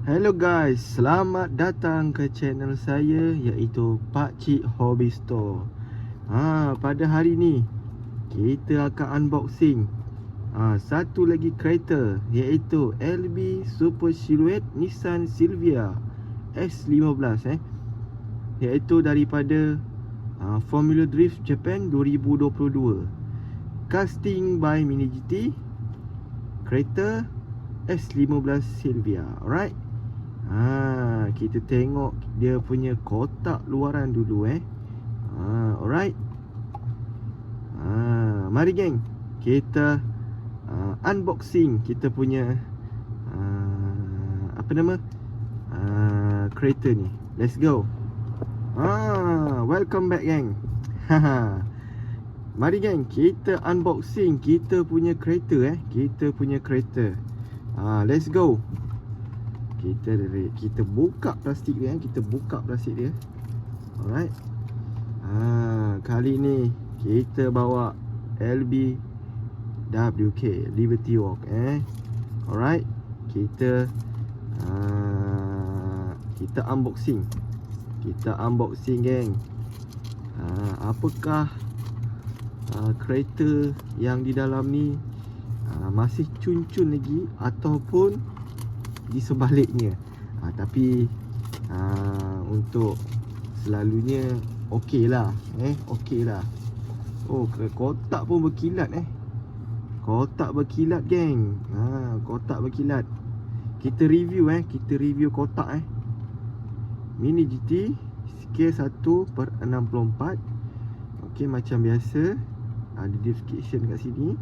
Hello guys, selamat datang ke channel saya iaitu Pakcik Hobby Store. Pada hari ni kita akan unboxing satu lagi kereta iaitu LB Super Silhouette Nissan Silvia S15 iaitu daripada Formula Drift Japan 2022. Casting by Mini GT, kereta S15 Silvia. Alright. Kita tengok dia punya kotak luaran dulu alright. Mari geng, kita unboxing kita punya kereta ni. Let's go. Welcome back geng. Mari geng, kita unboxing kita punya kereta kita punya kereta. Let's go. Kita buka plastik dia, Alright. Kali ni kita bawa LB WK Liberty Walk Alright. Kita unboxing. Geng. Apakah kereta yang di dalam ni masih cun-cun lagi ataupun di sebaliknya. Tapi untuk selalunya okey lah. Oh, kotak pun berkilat Kotak berkilat geng. Kotak berkilat. Kita review kotak Mini GT scale 1/64. Okey, macam biasa ada description kat sini.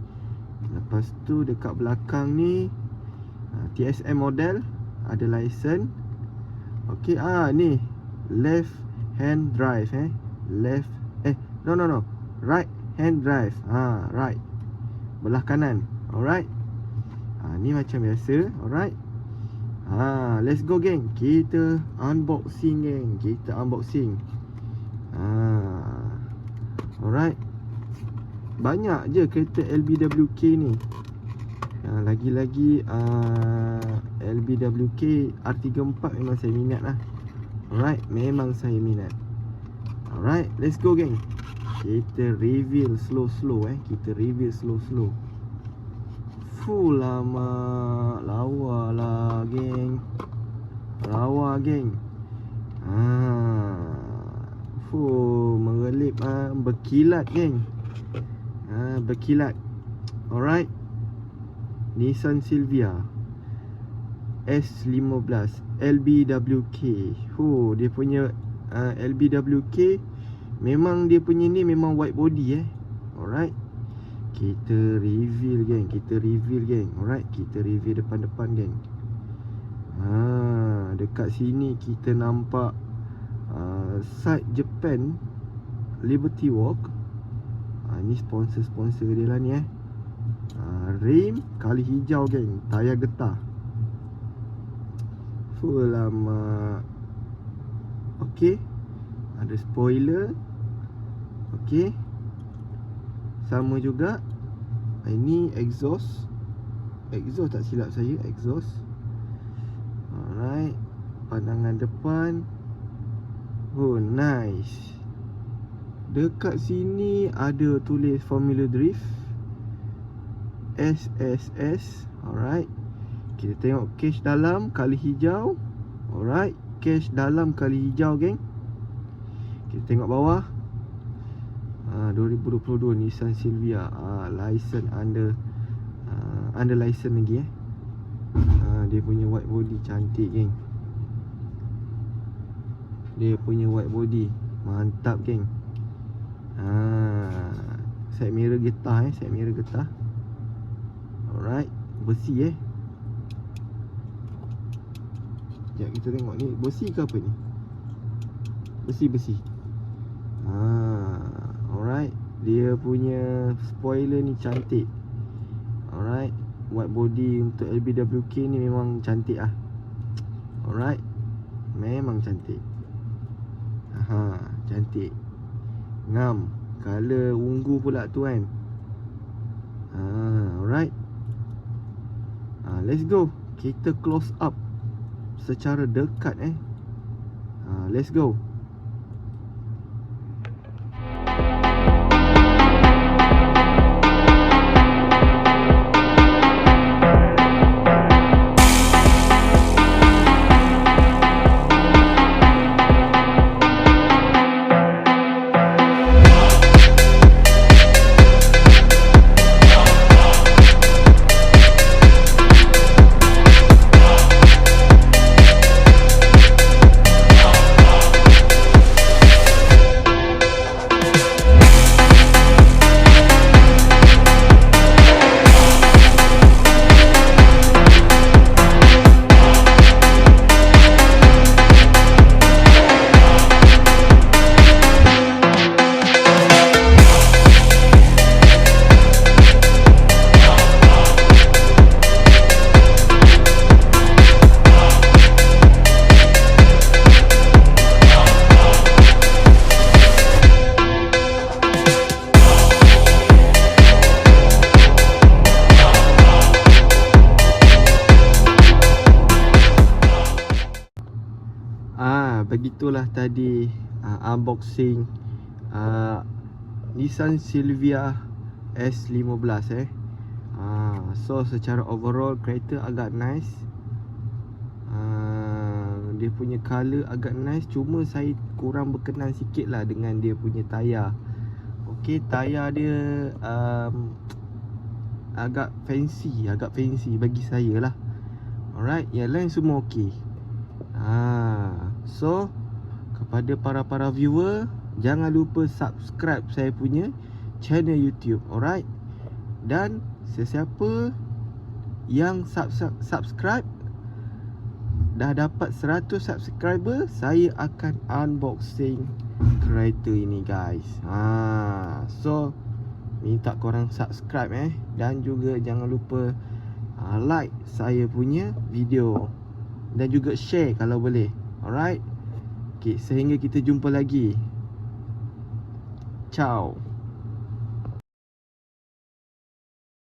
Lepas tu dekat belakang ni TSM model, ada license. Okey, ni left hand drive right hand drive. Right, belah kanan. Alright. Ni macam biasa. Alright. Let's go geng. Kita unboxing geng. Alright. Banyak je kereta LBWK ni. Lagi-lagi LBWK R34 memang saya minat lah. Alright, memang saya minat. Alright, let's go geng. Kita reveal slow-slow Full lama. Lawa lah geng. Full mengelip berkilat geng. Berkilat. Alright. Nissan Silvia S15 LBWK. Dia punya LBWK memang dia punya ni memang white body Alright. Kita reveal geng. Alright, kita reveal depan-depan geng. Dekat sini kita nampak side Japan Liberty Walk. Ni sponsor dia lah ni rim kali hijau geng, tayar getah. Full lama. Okey. Ada spoiler. Okey. Sama juga. Ini exhaust tak silap saya, exhaust. Alright. Pandangan depan. Oh, nice. Dekat sini ada tulis Formula Drift SSS. Alright. Kita tengok cage dalam kali hijau. Alright, cage dalam kali hijau geng. Kita tengok bawah. 2022 Nissan Silvia. License under license lagi dia punya white body cantik geng. Mantap geng. Side mirror getah. Alright, besi sekejap kita tengok ni besi ke apa ni? Besi. Alright, dia punya spoiler ni cantik. Alright, white body untuk LBWK ni memang cantik Alright, memang cantik. Cantik. Ngam. Color ungu pula tu kan. Alright. Let's go. Kita close up secara dekat Let's go. Begitulah tadi unboxing Nissan Silvia S15 So secara overall kereta agak nice. Dia punya color agak nice. Cuma saya kurang berkenan sikit lah dengan dia punya tayar. Okay, tayar dia agak fancy bagi saya lah. Alright, yang lain semua okay. So kepada para viewer, jangan lupa subscribe saya punya channel YouTube. Alright. Dan sesiapa yang subscribe dah dapat 100 subscriber, saya akan unboxing kereta ini guys. So minta korang subscribe dan juga jangan lupa like saya punya video dan juga share kalau boleh. Alright. Okay, sehingga kita jumpa lagi. Ciao.